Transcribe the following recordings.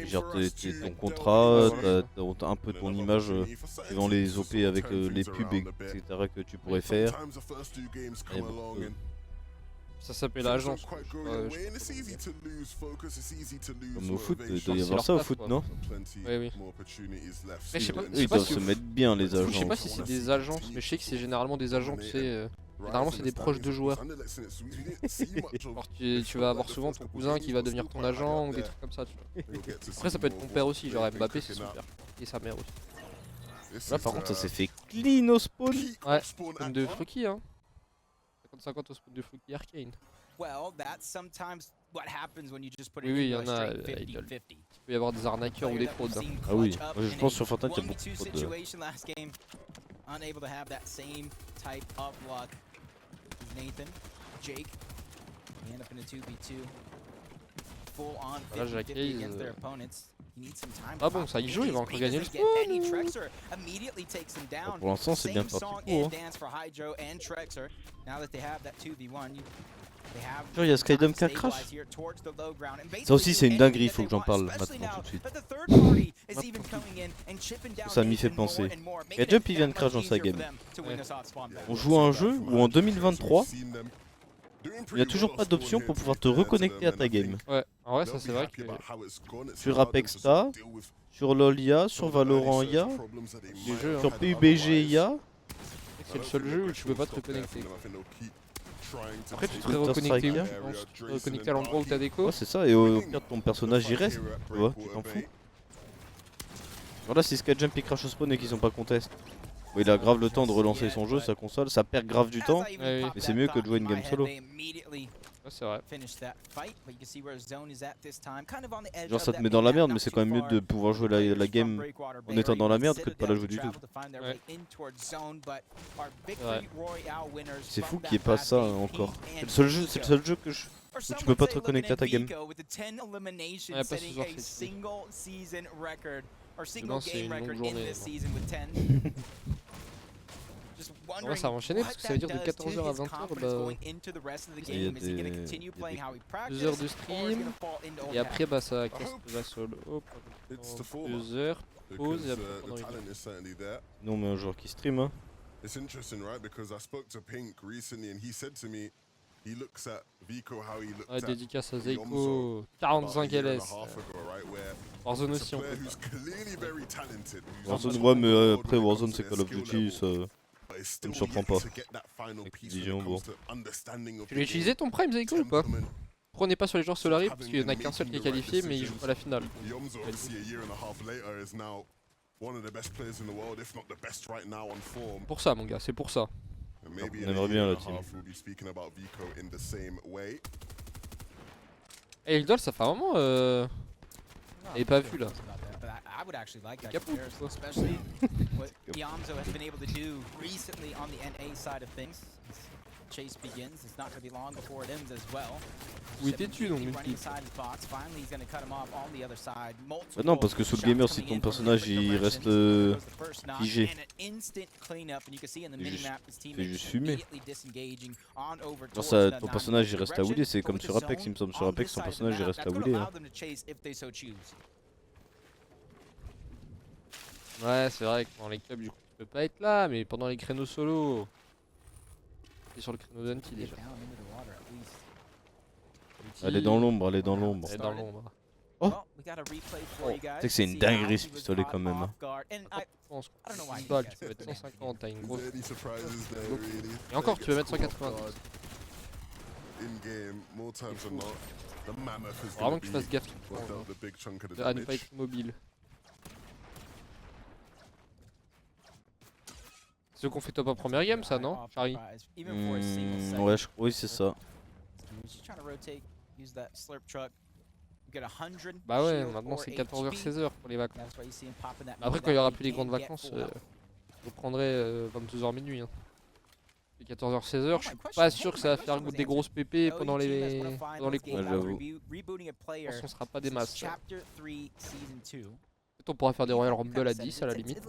gères ton contrat, t'as un peu ton image devant les OP avec les pubs, etc. que tu pourrais faire. Ça s'appelle l'agence. Comme au foot, il doit y avoir ça au foot, non? Oui, oui. Mais je sais pas, Ils doivent se mettre bien, les agents. Je sais pas si c'est des agences, mais je sais que c'est généralement des agents, tu sais. Généralement, c'est des proches de joueurs. Alors, tu vas avoir souvent ton cousin qui va devenir ton agent ou des trucs comme ça, tu vois. Après, ça peut être ton père aussi, genre Mbappé, c'est son père. Et sa mère aussi. Là, par contre, ça s'est fait clean au spawn. Ouais, comme de Fruki, hein. 50-50 au spawn de Fruki Arcane. Oui, oui, il y en a, Idol. Il peut y avoir des arnaqueurs ou des fraudes. Hein. Ah oui, moi, je pense sur Fortnite, il y a beaucoup de fraudes. Là, j'accueille. Ah bon, ça y joue, il va encore gagner le spawn. Pour l'instant, c'est bien parti pour. Genre, il y a Skydome qui a crash. Ça aussi, c'est une dinguerie, il faut que j'en parle maintenant tout de suite. Ça m'y fait penser. Gadjump, il vient de crash dans sa game. Ouais. On joue à un jeu où en 2023, il n'y a toujours pas d'option pour pouvoir te reconnecter à ta game. Ouais, en vrai, ça c'est vrai que. Sur Apex t'as, sur LoL IA, sur Valorant IA, sur PUBG IA. C'est le seul jeu où tu peux pas te reconnecter. Après, tu te serais reconnecté où? Tu te reconnecter à l'endroit où t'as des co. Ouais, c'est ça, et au pire, ton personnage y reste. Tu vois, tu t'en fous. Voilà, si Skydump il crash au spawn et qu'ils sont pas contest. Bon, il a grave le temps de relancer son jeu, sa console, ça perd grave du temps, mais c'est mieux que de jouer une game solo. Ouais, c'est vrai. Genre ça te met dans la merde, mais c'est quand même mieux de pouvoir jouer la game en étant dans la merde que de pas la jouer du tout. Ouais. C'est fou qu'il n'y ait pas ça encore. C'est le seul jeu où tu peux pas te reconnecter à ta game. Ouais, pas ce soir, c'est demain, c'est une longue journée. En vrai, ça va enchaîner parce que ça veut dire de 14h à 20h, bah, il y a des 2 heures de stream. Et après, bah, ça casse la solo. Hop, 2 heures, pause et après pendant une heure. Non, mais un joueur qui stream, hein. Ouais, dédicace à Zeiko, 45 LS. Warzone aussi, on peut pas. Warzone, ouais, mais après Warzone c'est Call of Duty, ça me surprend pas. Activision, bon. Tu l'as utilisé ton Prime, Zeiko, ou pas? Pourquoi on n'est pas sur les joueurs Solary? Parce qu'il n'y en a qu'un seul qui est qualifié, mais il joue pas la finale. Pour ça, mon gars, c'est pour ça. On aimerait bien la team. Et Idol, ça fait un moment, et pas vu là. Capot, quoi. Où étais-tu donc multi? Bah non, parce que sous le gamer, si ton personnage il reste figé, il fait juste fumer. Genre ça, ton personnage il reste à wheeler, c'est comme sur Apex, il me semble. Sur Apex, ton personnage il reste à wheeler. Hein. Ouais, c'est vrai que dans les clubs, du coup, tu peux pas être là, mais pendant les créneaux solo. T'es sur le créneau d'Anti déjà. Elle est dans l'ombre, elle est dans l'ombre. Elle est dans l'ombre. Oh, tu sais que c'est une dinguerie ce pistolet quand même. Hein. Je pense que 10 balles, tu peux mettre 150, t'as une grosse. Et encore, tu peux mettre 190. Vraiment que tu fasses gaffe à ne pas être immobile. C'est ce qu'on fait top en première game, ça, non, Charlie? Ouais, oui, c'est ça. Bah ouais, maintenant c'est 14h, 16h pour les vacances. Après, quand il y aura plus les grandes vacances, je reprendrai 22h minuit. Hein. 14h, 16h, je suis pas sûr que ça va faire des grosses pépés pendant les cours. Ouais, j'avoue. Je pense qu'on sera pas des masses. Peut-être on pourra faire des Royal Rumble à 10 à la limite.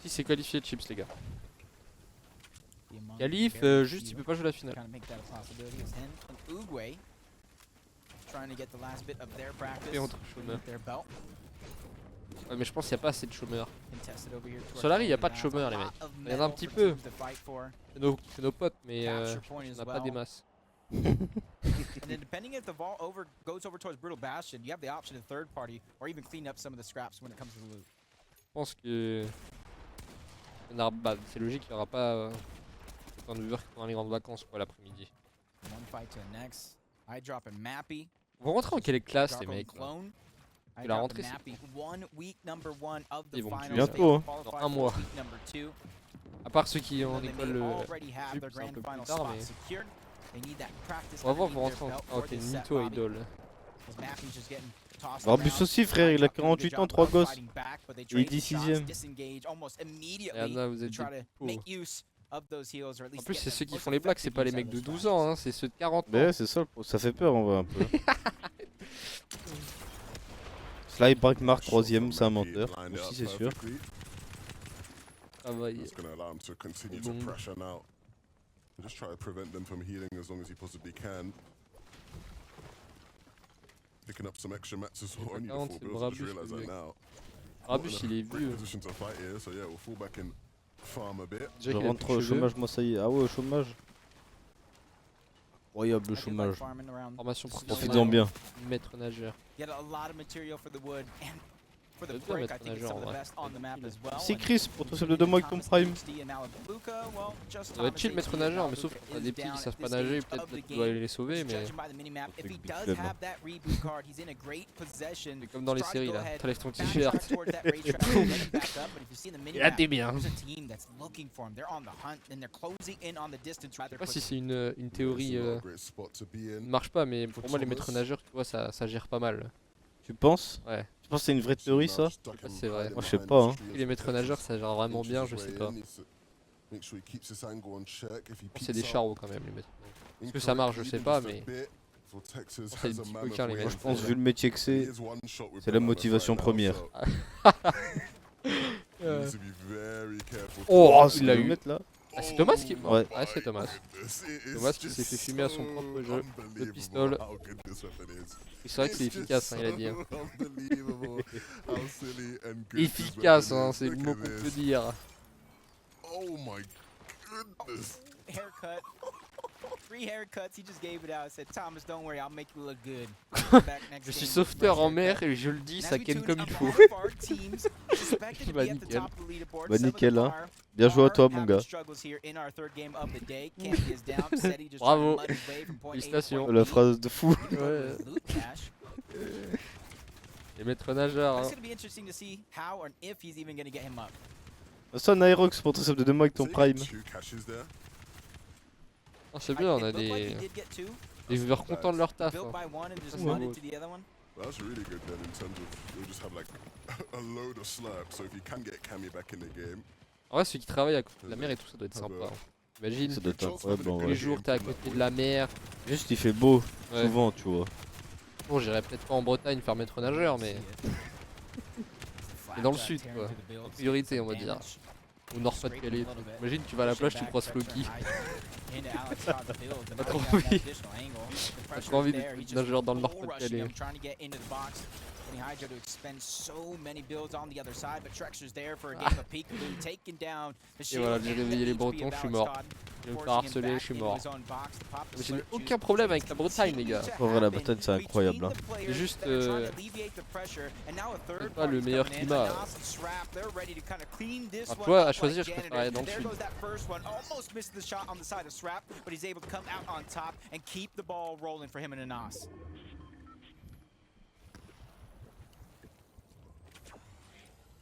Si c'est qualifié chips les gars. Qualif, juste il peut pas jouer la finale. Et entre chômeurs. Ouais, mais je pense qu'il n'y a pas assez de chômeurs. Solary, il n'y a pas de chômeurs les mecs. Il y en a un petit peu. C'est nos potes, mais on n'a pas des masses. And then depending if the vault goes over towards Brutal Bastion, you have the option of third party or even clean up some of the scraps when it comes to the loot. Je pense que bah, c'est logique, il n'y aura pas autant de viewers que pendant les grandes vacances quoi l'après-midi. One fight to the next. I drop a Mappy. On va rentrer en quelle classe les mecs là? I la drop a rentrée, c'est Mappy. One week number one of the Ils vont finals. bientôt, hein. Qualified Dans for un mois. week number two. À part ceux qui And en then école they already have sup, their c'est un grand peu plus final tard spot mais... secured. They need that practice On va voir underneath pour their rentrer belt en... Ah for ok, this set, Nito Bobby. idol. As Mappy's just getting tossed Barbus around. aussi frère, il a 48 ans, 3 gosses. Fighting back, but they Il est trade shots, 6ème. disengage almost Et immediately là vous to êtes try des to pauvres. make use of those heals, or at En least plus get c'est the ceux qui most font les blagues, c'est pas les effective mecs de use 12 out of ans, those hein, c'est ceux de 40 ans. Mais ouais, c'est ça fait peur en vrai un peu. Sly Mark 3ème, c'est un menteur. Aussi c'est sûr. Ah bah, That's going to allow him to continue to pressure now. And just try to prevent them from healing as long as he possibly can. Picking up some extra mats as well. Only the 40, four c'est bills, I just Brabus, realised le that mec. now. Brabus il est Great vieux. position to fight here, so yeah, we'll fall back and farm a bit. Déjà Je qu'il a rentre plus au de cheveux. chômage, moi ça y est. Ah ouais, au chômage. Incroyable le I do like chômage. farming around. Formation Profites-en professionnelle. bien. Maître nageur. Get a lot of material for the wood and for the Ça doit break. être I think it's some of the nageur, best on the map as well. C'est And Chris pour toi, celle de 2 mois avec ton prime. Ça doit être chill maître nageur, mais sauf quand t'as des petits qui savent pas nager, peut-être que tu dois aller les sauver, mais c'est comme dans les séries là, t'enlèves ton t-shirt. Et là t'es bien. Je sais pas si c'est une théorie Great spot to be in. qui marche pas, mais pour moi les maîtres nageurs, tu vois, ça gère pas mal. Tu penses? Ouais. Tu penses que c'est une vraie théorie ça? pas si c'est vrai. Moi, je sais pas, hein. Et les maîtres nageurs, ça gère vraiment bien, je sais pas. C'est des charros quand même les maîtres. Est-ce que ça marche, je sais pas, mais c'est des petits coquins les Moi mecs. je pense vu le métier que c'est la motivation première. Oh, il Il l'a l'a eu. eu là. Ah, c'est Thomas qui est mort. Ouais. Ah, c'est Thomas. Thomas qui s'est fait fumer à son propre jeu de pistolet. Et c'est vrai que c'est efficace, hein, il a dit. Hein. Efficace, hein, c'est le mot qu'on peut dire. Oh my goodness. Haircut. 3 haircuts, he just gave it out. Said, Thomas, don't worry, I'll make you look good. Je suis sauveteur en mer et je le dis, ça ken comme il faut. Bah nickel. Bah nickel hein. Bien joué à toi mon gars. Bravo. Félicitations. La phrase de fou. Ouais. Les maîtres nageurs. Hein. Ça Nyrox pour toi ça de 2 mois avec ton prime. Ah, c'est bien, on a des viewers contents de leur taf. Hein. That's really good then in terms of you'll just have like a load of slurps. So if you can get Cammy back in the game. En vrai, ceux qui travaillent à côté de la mer et tout, ça doit être sympa. Hein. Imagine, Ça doit être incroyable en tous les vrai. jours t'es à côté de la mer. Juste il fait beau Ouais. souvent tu vois. Bon, j'irai peut-être pas en Bretagne faire maître nageur, mais dans le sud, quoi. En priorité, on va dire. Au Nord-Pas-de-Calais. Imagine, tu vas à la plage, tu croises Floki. Pas trop envie. Pas trop envie d'être nageur dans le Nord-Pas-de-Calais. Et voilà, j'ai réveillé les Bretons, je suis mort. Je vais me faire harceler, je suis mort. Mais j'ai aucun problème avec la Bretagne, les gars. En vrai la Bretagne c'est incroyable hein. C'est juste pas le meilleur climat. Alors, tu vois, à choisir, je préfère aller dans le sud.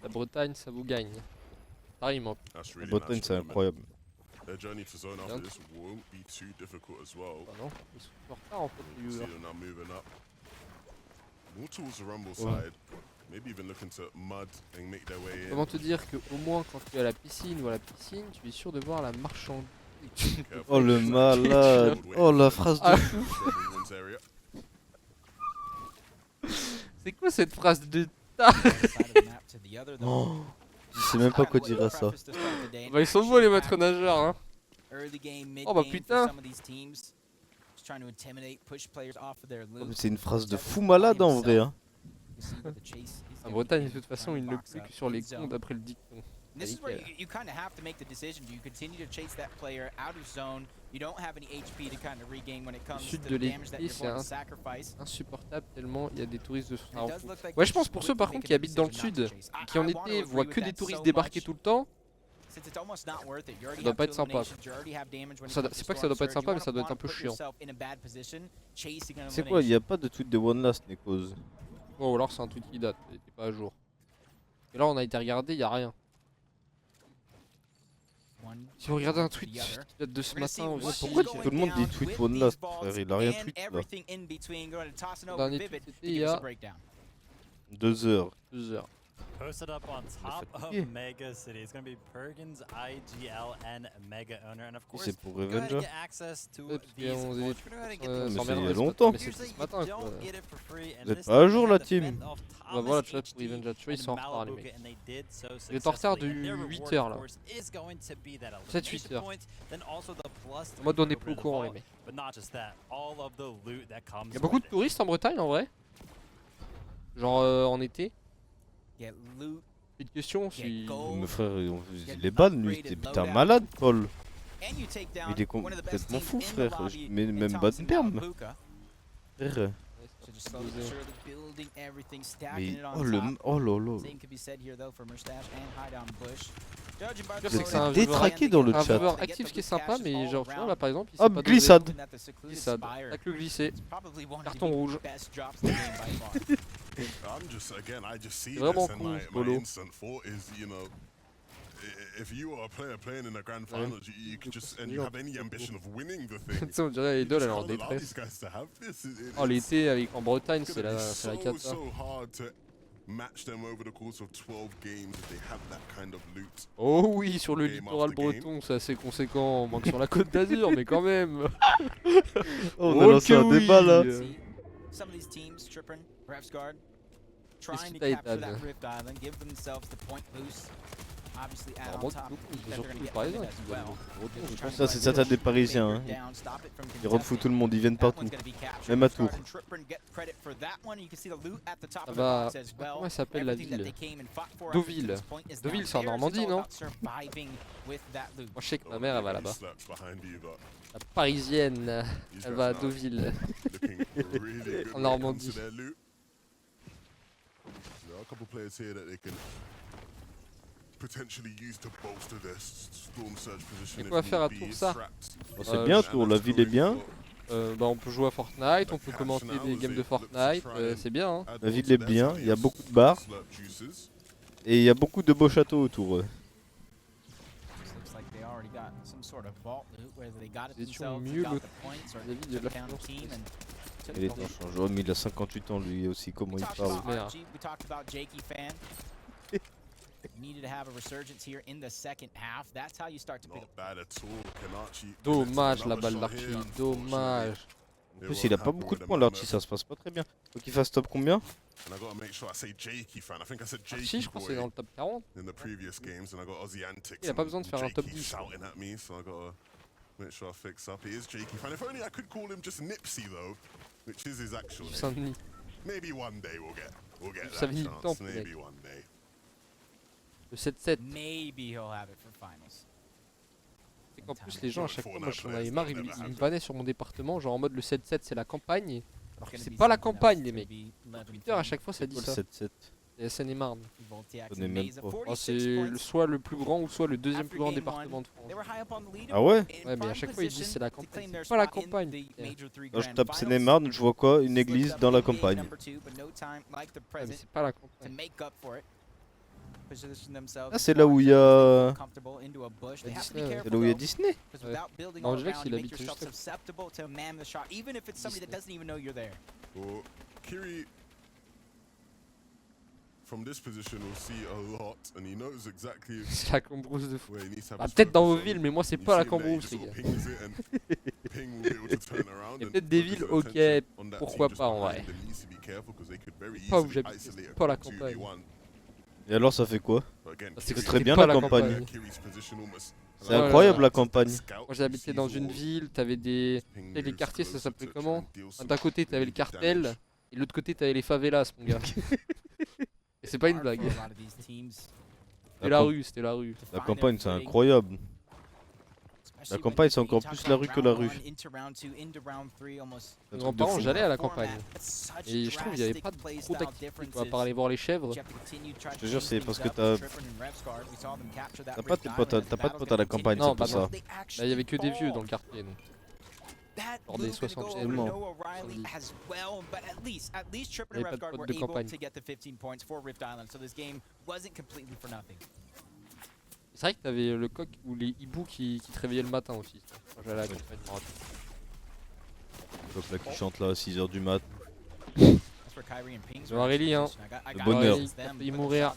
La Bretagne, ça vous gagne. Pareillement. That's La really Bretagne nice c'est from them. incroyable. Their journey to zone after this won't be too difficult as well. Bah non, ils sont en retard en fait, les See viewers. them now moving up. More towards the rumble side. Maybe even looking to mud and make their way in. Comment te dire que au moins quand tu es à la piscine ou à la piscine, tu es sûr de voir la marchandise. Oh le malade. Oh la phrase de Ah. fou. Everyone's area. C'est quoi cette phrase de Oh. Je sais même pas quoi dire à ça. Bah ils sont beaux les maîtres nageurs hein. Oh bah putain. C'est une phrase de fou malade en vrai. Hein. En Bretagne de toute façon il ne pleut que sur les cons d'après le dicton. This is where you kind of have to make the decision. Do you continue to chase that player out of zone? You don't have any HP to kind of regain when it comes to the damage that you're going to sacrifice. Insupportable tellement il y a des touristes de ce genre. Ouais, je pense pour ceux par contre qui habitent dans le sud, qui en été voient que des touristes débarquer tout le temps. Ça doit pas être sympa. C'est pas que ça doit pas être sympa, mais ça doit être un peu chiant. C'est quoi, il y a pas de tweet de One Last Nekos? Oh, alors c'est un tweet qui date, il était pas à jour. Et là on a été regardé, il y a rien. Si vous regardez un tweet qui date de ce matin, on voit pourquoi tout le monde dit tweet One Last, frère? Il a rien tweet là. Le dernier tweet c'était il y a 2 heures. 2 heures. Posted up on top of Mega City. It's going to be Perkins, IGLN, Mega Owner, and of course, C'est pour go ahead and Revenger. get access to Ouais, parce these qu'on sports. est- We're gonna go ahead and get those mais c'est il y a sports, longtemps. but Mais c'est usually ce matin, you quoi. don't get it for free, and Vous êtes this pas à time jour, they la had the team. event of On va voir la Thomas chat pour HD Revenger, tu vois, ils sont en and retard les Malabuka, mecs. and they did so Il est en retard de successfully, and their 8 reward, heures of là. course, is going to be that 7-8 elimination heures. point, then also the plus En mode on est three plus au over the courant les vault, mecs. but not just that, all of the loot that comes Il y a beaucoup de with it. touristes en Bretagne en vrai. Genre en été. Petite question si. Mais frère, il est ban lui, t'es un malade, Paul. Il est complètement fou, frère. Mais même ban perm. Frère. Mais oh le. Oh lolo. C'est que c'est un Détraqué dans le un chat. viewer actif qui est sympa, mais genre tu vois là par exemple. Il Hop, sait pas glissade. Glissade. Tac le glissé. Carton rouge. I'm just again, I just see Vraiment this and cool, my Polo. instant thought is, you know, if you are a player playing in the grand finals, you could just and you have any ambition of winning the thing. Tu sais on dirait Idol elle est en you can't allow these détresse. guys to have this. Oh l'été avec en Bretagne It's c'est gonna la be c'est la so cata. so hard to match them over the course of 12 games if they have that kind of loot. Oh oui sur le Game littoral after game. breton c'est assez conséquent. Manque sur la côte d'Azur mais quand même. Oh, on a lancé un débat là. Some of these teams, Trippin, perhaps guard, trying to Qu'est-ce capture que t'as, that Rift Island, give themselves the point boost. Obviously, add Alors, on top c'est that surtout they're les gonna get Parisiens as qui well. veulent le Ça c'est ça t'as des Parisiens. Hein. Ils refoutent tout le monde, ils viennent partout. Même à Tours. Ça va. Comment elle s'appelle la ville? Deauville. Deauville, c'est en Normandie, non? Moi je sais que ma mère elle va là-bas. Slaps behind you, but La parisienne, these elle guys va à are Deauville. looking really good when it comes Normandie. to their loot. There are a couple players here that they can potentially use to bolster their storm surge position. Et quoi if faire à need Tours, be. ça? Traps. Bon, c'est bien Tours, la ville est bien. Bah on peut jouer à Fortnite, on peut commenter des games de Fortnite, c'est bien hein. Add La on ville to est their bien, tires, il y a beaucoup de bars. slurp juices. Et il y a beaucoup de beaux châteaux autour. Looks like they already got some sort of vault loot, whether they got it Ils étions themselves, mieux got le- the points, or la ville de took la it down France. the team and took Il est the lead. un changeant, mais il a 58 ans lui aussi, comment We il talked parle. about Merde. RG, we talked about Jakey fan. Needed to have a resurgence here in the second half. That's how you start to pick Not bad at all. Kanachi Dommage la another balle shot d'Archie, here, unfortunately. dommage. En plus il a pas beaucoup de points l'Archie, ça se passe pas très bien. Faut qu'il fasse top combien? And I gotta make sure I say Jakey fan. I think I said Archie Jakey je crois que c'est boy dans le top 40. in the previous games, and I got Aussie antics. Il a pas and besoin de faire un top Jakey 10. shouting at me, so I gotta make sure I fix up. He is Jakey fan. If only I could call him just Nipsey though, which is his actual name. Saint-Denis. Maybe one day we'll get Ça that vient du chance. temple, Maybe mec. one day. Le 7-7. maybe he'll have it for finals. C'est qu'en plus les gens à chaque fois, moi j'en avais marre, ils me bannaient sur mon département, genre en mode le 7-7 c'est la campagne. Alors que c'est pas la campagne les mecs. Twitter à chaque fois ça dit Le ça. 7-7. C'est la Seine-et-Marne. connais même pas. Oh, c'est soit le plus grand ou soit le deuxième plus grand département de France. Ah ouais? Ouais mais à chaque fois ils disent c'est la campagne. C'est pas la campagne. Quand je tape Seine-et-Marne, je vois quoi? Une église dans la campagne. Ouais, mais c'est pas la campagne. Ah c'est là où il y a... Disney, C'est là où il y a Disney? Non, je dirais qu'il habite juste Well, Kiri, from this position, will see a lot, and he knows exactly C'est la cambrousse de fou. where he needs to have Bah his peut-être dans vos focus on. villes mais moi c'est You pas la see him there, he cambrousse just les sort of gars. pings it, and Ping will be able to turn around Il y a and peut-être des focus villes, his ok, attention on that pourquoi team just pas en behind vrai. and needs to be careful 'cause they could very Pas où easily j'habite, isolate c'est a pas la 2v1. campagne. Et alors ça fait quoi? C'est que très c'était bien pas la campagne. C'est Ouais, incroyable la campagne. Moi j'habitais dans une ville, t'avais des... les quartiers, ça s'appelait comment? D'un côté t'avais le cartel, et de l'autre côté t'avais les favelas, mon gars. Et c'est pas une blague. C'était la rue, c'était la rue. La campagne c'est incroyable. La campagne c'est encore plus la rue que la rue. Mes grands-parents, j'allais à la campagne. Et je trouve qu'il n'y avait pas trop d'activités, quoi, à part aller voir les chèvres. Je te jure c'est parce que t'as pas de potes à la campagne, Non, c'est pour bah non. ça. Là, il y avait que des vieux dans le quartier, donc. Genre des 60 Tellement. Il y avait pas de potes de campagne. C'est vrai que t'avais le coq ou les hiboux qui te réveillaient le matin aussi. Quand j'allais à la campagne, je me rappelle. Le peuple là qui chante là à 6h du mat. Ils ont Aurélie, hein. Le bonheur. Aurélie, t'as failli mourir.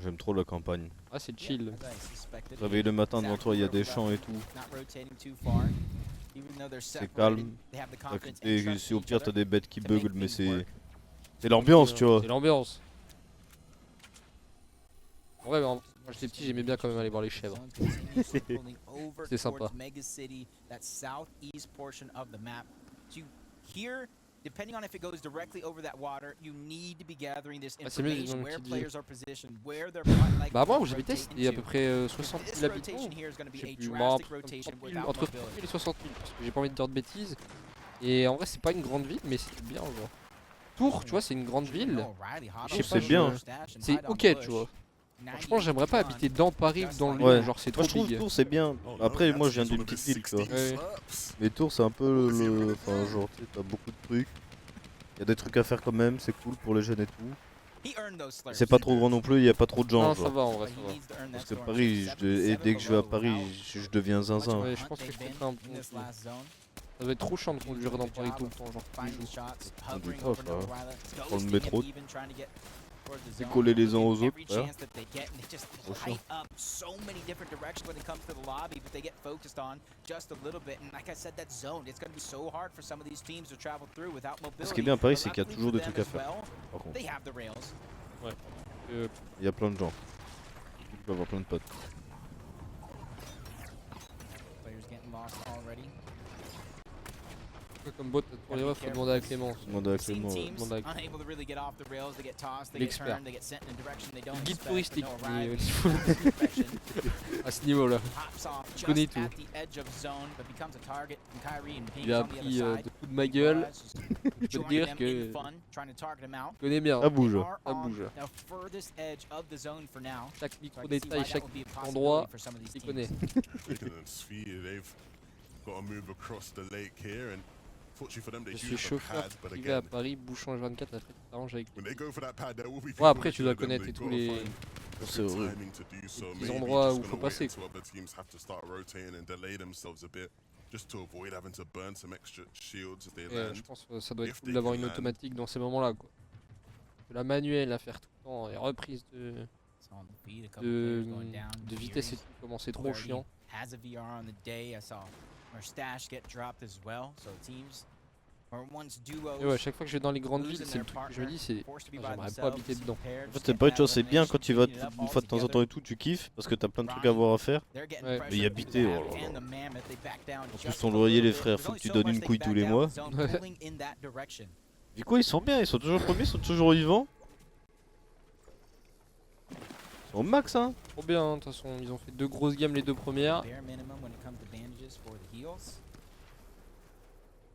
J'aime trop la campagne. Ah, c'est chill. Te réveiller le matin devant toi, il y a des champs et tout. C'est calme. Et si au pire t'as des bêtes qui beuglent, mais c'est l'ambiance, tu vois. C'est l'ambiance. Ouais, moi j'étais petit, j'aimais bien quand même aller voir les chèvres. C'était sympa. Depending on if it goes directly over that water, you need to be gathering this Ah, c'est mieux, ils ont information, une where petite ville. players are positioned, where they're like Bah, moi où j'habitais, c'était à peu près 60 000 habitants. rotation here is going to Je be sais a plus, drastic entre rotation 30 000 without entre 30 000 mobility. et 60 000, parce que j'ai pas envie de dire de bêtises. Et en vrai, c'est pas une grande ville, mais c'est bien, genre. Tours, tu vois, c'est une grande ville. Je sais pas, c'est bien. C'est ok, tu vois. Franchement, j'aimerais pas habiter dans Paris ou dans Lyon, Ouais. genre c'est Moi trop je trouve big. Tours c'est bien. Après moi je viens d'une petite ville, tu vois. Ouais. Mais Tours c'est un peu le... Enfin genre tu sais, t'as beaucoup de trucs. Il y a des trucs à faire quand même, c'est cool pour les jeunes et tout. C'est pas trop grand non plus, il y a pas trop de gens. Non, ça genre. va en vrai, ça va. Parce que Paris, et dès que je vais à Paris, je deviens zinzin. Ouais, je pense que je ferai un bon coup. Ça doit être trop chiant de conduire dans Paris tout le temps, genre tous les jours. Conduis pas, frère. Prends le métro. Décoller les uns aux autres, frère. Trop chiant. Ce qui est bien à Paris, c'est qu'il y a toujours des trucs à faire. Par contre, il y a plein de gens. Tu peux avoir plein de potes. Comme bot, pour les refs, faut demander à Clément. Demander à Clément. Ouais. Demander à l'expert. Le guide touristique, mais à ce niveau-là. Je connais tout. Il a appris des coups de ma gueule. Je peux te dire que je connais bien. Ça bouge. Ça bouge. Chaque micro-détail, chaque endroit, il connaît. Je suis chauffeur privé à Paris, bouchon H24, la fête s'arrange avec lui. Ouais, après tu dois connaître et tous les C'est horrible. endroits où faut passer, quoi. Je pense que ça doit être cool d'avoir une automatique dans ces moments-là, quoi. La manuelle à faire tout le temps, et reprise de vitesse et tout, comment c'est trop chiant. Et ouais, chaque fois que je vais dans les grandes villes, c'est le truc que je me dis, c'est j'aimerais pas habiter dedans. En fait, c'est pareil, tu vois, c'est bien quand tu vas une fois de temps en temps et tout, tu kiffes parce que t'as plein de trucs à voir à faire. Ouais. Mais y habiter, oh là là. En plus, ton loyer, les frères, faut que tu donnes une couille tous les mois. Du coup, ils sont bien, ils sont toujours premiers, ils sont toujours vivants. Ils sont au max, hein. Trop bien, de toute façon, ils ont fait 2 grosses games les 2 premières.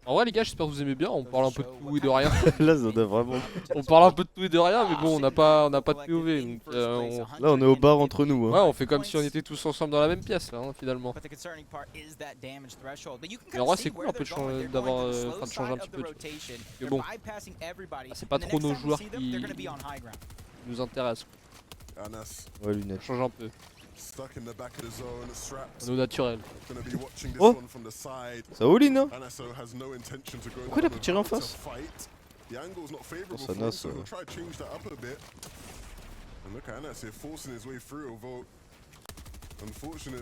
En vrai les gars, j'espère que vous aimez bien, on parle un peu de tout et de rien. Là, ça doit vraiment. On parle un peu de tout et de rien, mais bon, on n'a pas de POV. Donc, Là, on est au bar entre nous. ouais, Hein. on fait comme si on était tous ensemble dans la même pièce, là, hein, finalement. Mais en vrai, c'est cool un peu de changer, de changer un petit peu. Tu vois. Parce que bon, c'est pas trop nos joueurs qui nous intéressent. Ouais, lunettes. On change un peu. Nos naturels. Oh, ça all-in, hein. Pourquoi il a pas tiré en face? Oh, ça NOUS.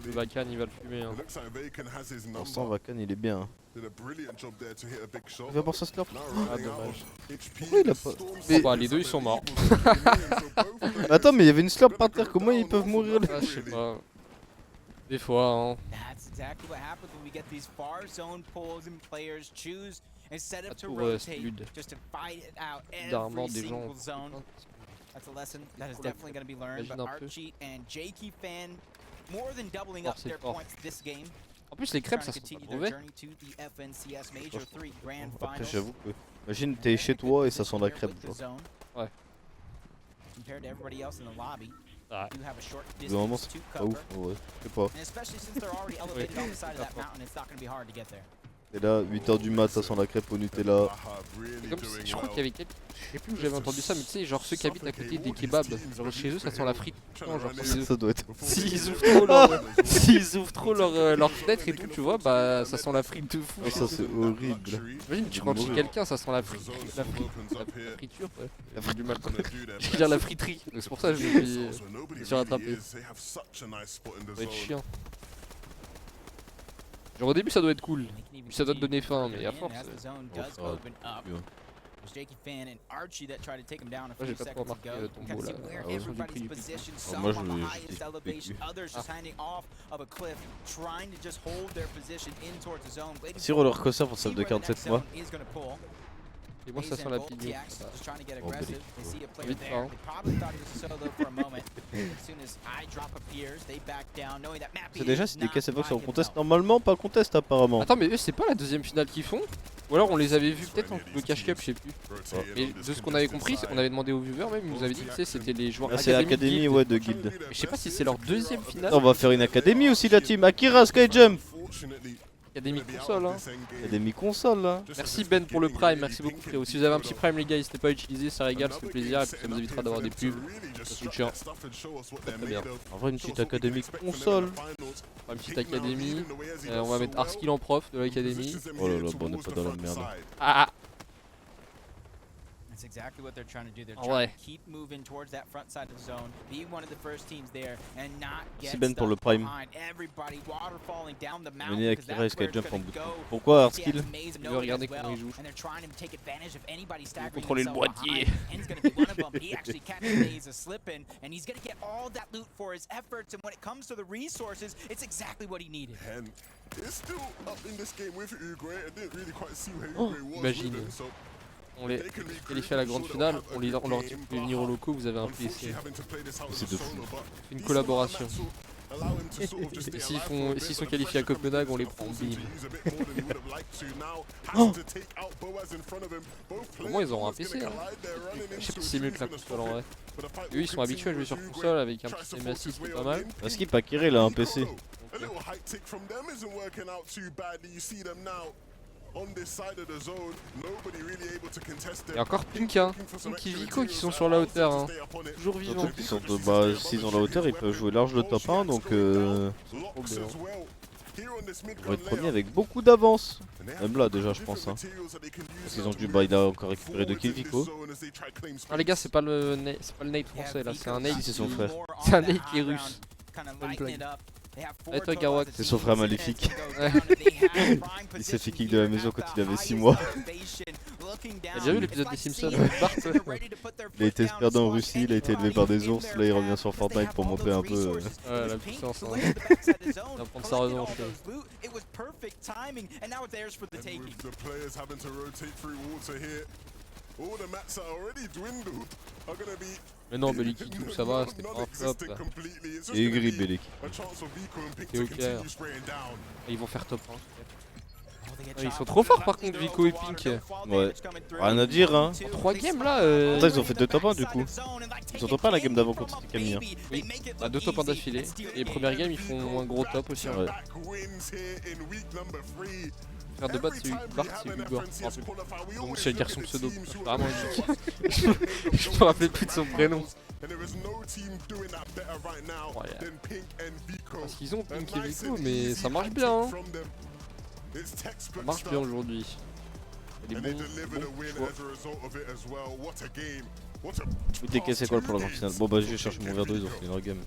Le Vacan, il va le fumer. Hein. Pour l'instant, Vacan, il est bien. Hein. Did a brilliant job there to hit a big shot. Il va pour sa slurp. Ah dommage. Pourquoi il a pas... Mais... Oh bah les deux ils sont morts. Attends, mais il y avait une slurp par terre, comment ils peuvent mourir là? Ah je sais pas. Des fois hein. That's exactly what happens when we get these far zone pulls and players choose instead of to Pour rotate, speed. just to fight it out D'armement every des gens. single zone. That's a lesson that is definitely going to be learned. But Archie and Jakey Fan more than doubling up their points this game. En plus les crêpes ça se trouvait. Après j'avoue que... Imagine t'es chez toi et ça sent la crêpe. Ouais. Au bout d'un moment c'est pas ouf, ouais, je sais pas. Et là, 8h du mat, ça sent la crêpe au Nutella. Comme si, je crois qu'il y avait quelques... Je sais plus où j'avais entendu ça, mais tu sais, genre ceux qui habitent à côté des kebabs, genre chez eux ça sent la frite. Non, genre ça doit être... S'ils ouvrent trop leur fenêtre et tout, tu vois, bah ça sent la frite de fou. Oh, ça c'est horrible. Imagine, tu rentres chez quelqu'un, ça sent la friture, ouais. J'ai du mal. Je veux dire la friterie, c'est pour ça que je me suis rattrapé. Ça doit être chiant. Genre au début ça doit être cool, puis ça doit te donner faim, mais à force... Moi j'ai pas trop remarqué ton beau là, à raison du prix du pic. Moi je si roller coaster pour celle de 47 mois. Et moi ça sent la pignon. Vite pas hein. C'est déjà si des caisses évoquent sur le contest, normalement pas contest apparemment. Attends mais eux c'est pas la deuxième finale qu'ils font? Ou alors on les avait vus peut-être en le cash cup, je sais plus. Mais de ce qu'on avait compris, on avait demandé aux viewers même, ils nous avaient dit que c'était les joueurs c'est l'académie ouais de guild. Je sais pas si c'est leur deuxième finale. On va faire une académie aussi la team, Akira Skyjump. Académie console hein. Académie console là. Merci Ben pour le prime, merci beaucoup frérot. Si vous avez un petit prime les gars, n'hésitez pas à utiliser, ça régale, ça fait plaisir et puis ça nous évitera d'avoir des pubs. Ça soutient. Très bien. En vrai une petite académie console. Une petite académie. On va mettre Arskill en prof de l'académie. Oh là là, bon, on n'est pas dans la merde. Ah That's exactly what they're trying to do. They're ouais. trying to keep moving towards that front side of the zone, be one of the first teams there, and not get Ben pour le prime. everybody waterfalling down the mountain. Mener Akira et Skyjump en bout. Pourquoi Arskill? Il veut regarder comment il joue. And they're trying to take advantage of anybody staggering Contrôler le boîtier. And he's going to be one of them. He actually catches a slip in, and he's going to get all that loot for his efforts. And when it comes to the resources, it's exactly what he needed. And it's still up in this game with Uruguay. I didn't really quite see where Uruguay was. Imagine. On les qualifie à la grande finale, on leur dit de venir aux locaux, vous avez un PC. C'est de fou. Une collaboration. Et s'ils sont qualifiés à Copenhague, on les prend. Bim. Oh au moins ils auront un PC. Hein. Je sais pas si c'est mieux que la console en vrai. Et eux ils sont habitués à jouer sur console avec un petit M6 qui est pas mal. Parce qu'il pas Akira il a un PC. Et encore Pink hein, Pink et Vico qui sont sur la hauteur hein. Toujours vivants. S'ils ont la hauteur ils peuvent jouer large le top 1 donc on va être premier avec beaucoup d'avance. Même là déjà je pense hein. Parce qu'ils ont dû il a encore récupéré 2 kills Vico. Ah les gars c'est pas le Nate français là, c'est un Nate. C'est son frère. C'est un Nate qui est russe. Bonne blague. Et toi Garwak, c'est son frère maléfique. Il s'est fait kick de la maison quand il avait 6 mois. T'as déjà vu l'épisode des Simpsons Bart? Il a été perdant en Russie, il a été élevé par des ours, là il revient sur Fortnite pour montrer un peu ouais, la puissance hein. Il va prendre sa revanche. Mais non, Bellic tout ça va, c'était pas un flop là. Et gris Bellic. C'est ok. Et ils vont faire top 1. Ils sont trop forts par contre Vico et Pink. Ouais, rien à dire hein. En 3 games là ils ont fait 2 top 1 du coup. Ils ont pas la game d'avant contre Camille hein. Oui, bah 2 top 1 d'affilée. Et les premières games ils font un gros top aussi. Ouais. Faire de battre c'est Bart, c'est Hugo. Donc je vais dire son pseudo. Vraiment je me rappelais plus de son prénom. Parce qu'ils ont Pink et Vico mais ça marche bien hein. Ça marche bien aujourd'hui. Il est bon choix. Je vais décaisser quoi pour la grande finale. Bon bah je vais chercher mon verre d'eau, ils ont fait leur game.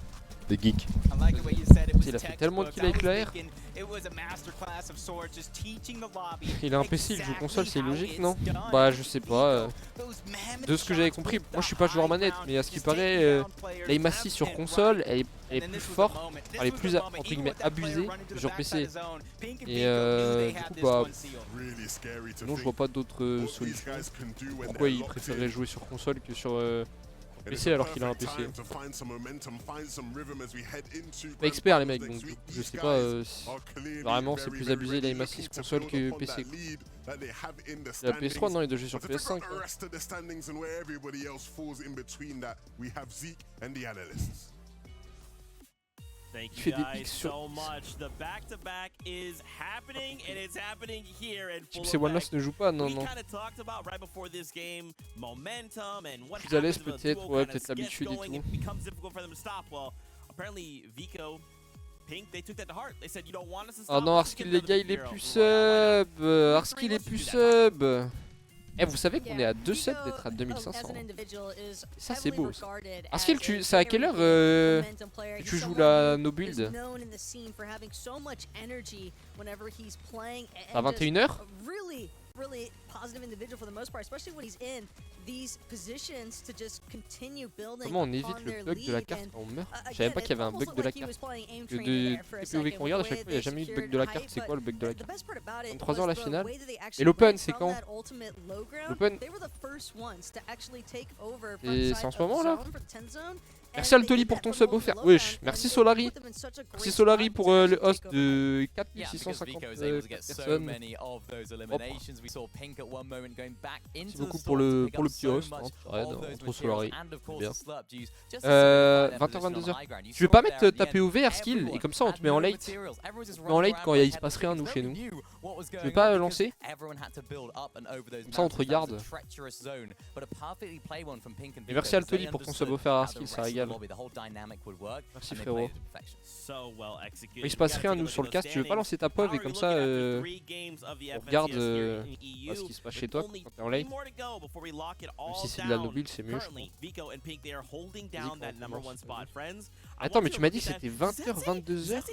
Des geeks. Il a fait tellement de kills avec l'AR. Il a un PC, il joue console, c'est logique, non? Bah je sais pas. De ce que j'avais compris, moi je suis pas joueur manette, mais à ce qui paraît, l'aim assist sur console, elle est plus forte, elle est plus entre guillemets abusée que sur PC. Et du coup bah non, je vois pas d'autres solutions. Pourquoi il préférerait jouer sur console que sur PC alors qu'il a un PC. Pas expert les mecs, donc je sais pas si vraiment c'est plus abusé l'aim assist console que PC. La PS3 non, il doit jouer sur PS5. Thank Il you fait des guys pics sur so much. The back-to-back is happening and it's happening here in full Type C1 effect. ne joue pas, non, non. Plus à l'aise peut-être, ouais, peut-être l'habitude et tout. Oh non, Arskill les gars, il est plus sub. Arskill est plus sub. Eh, vous savez qu'on est à 2 subs d'être à 2500. Et ça c'est beau. Arskill, c'est à quelle heure que tu joues la no build? À 21h? Really positive individual for the most part, especially when he's in these positions to just continue building. Comment on évite le bug de la carte quand on meurt? Je savais pas qu'il y avait un bug de la carte. De POV qu'on regarde à chaque fois, il n'y a jamais eu de bug de la carte. C'est quoi le bug de la carte? 23 heures la finale. Et l'open, c'est quand? L'open, et c'est en ce moment là? Merci Altoli pour ton sub offert. Wesh, merci Solary. Merci Solary pour le host de 4650 personnes. Merci beaucoup pour le petit host. Entre Solary. Bien. 20h, 22h. Tu veux pas mettre ta POV Arskill et comme ça on te met en late? On te met en late quand il se passe rien nous chez nous. Tu veux pas lancer? Comme ça on te regarde. Et merci Altoli pour ton sub offert Arskill, ça régale. Merci frérot. Il se passe rien nous sur le cast, tu veux pas lancer ta POV et comme ça on regarde ce qui se passe chez toi quand t'es en late. Même si c'est de la nobile c'est mieux je pense. Attends mais tu m'as dit que c'était 20h, 22h?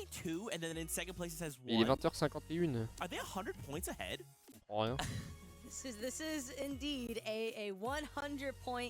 Mais il est 20h51. Je comprends rien. This is indeed a 100 point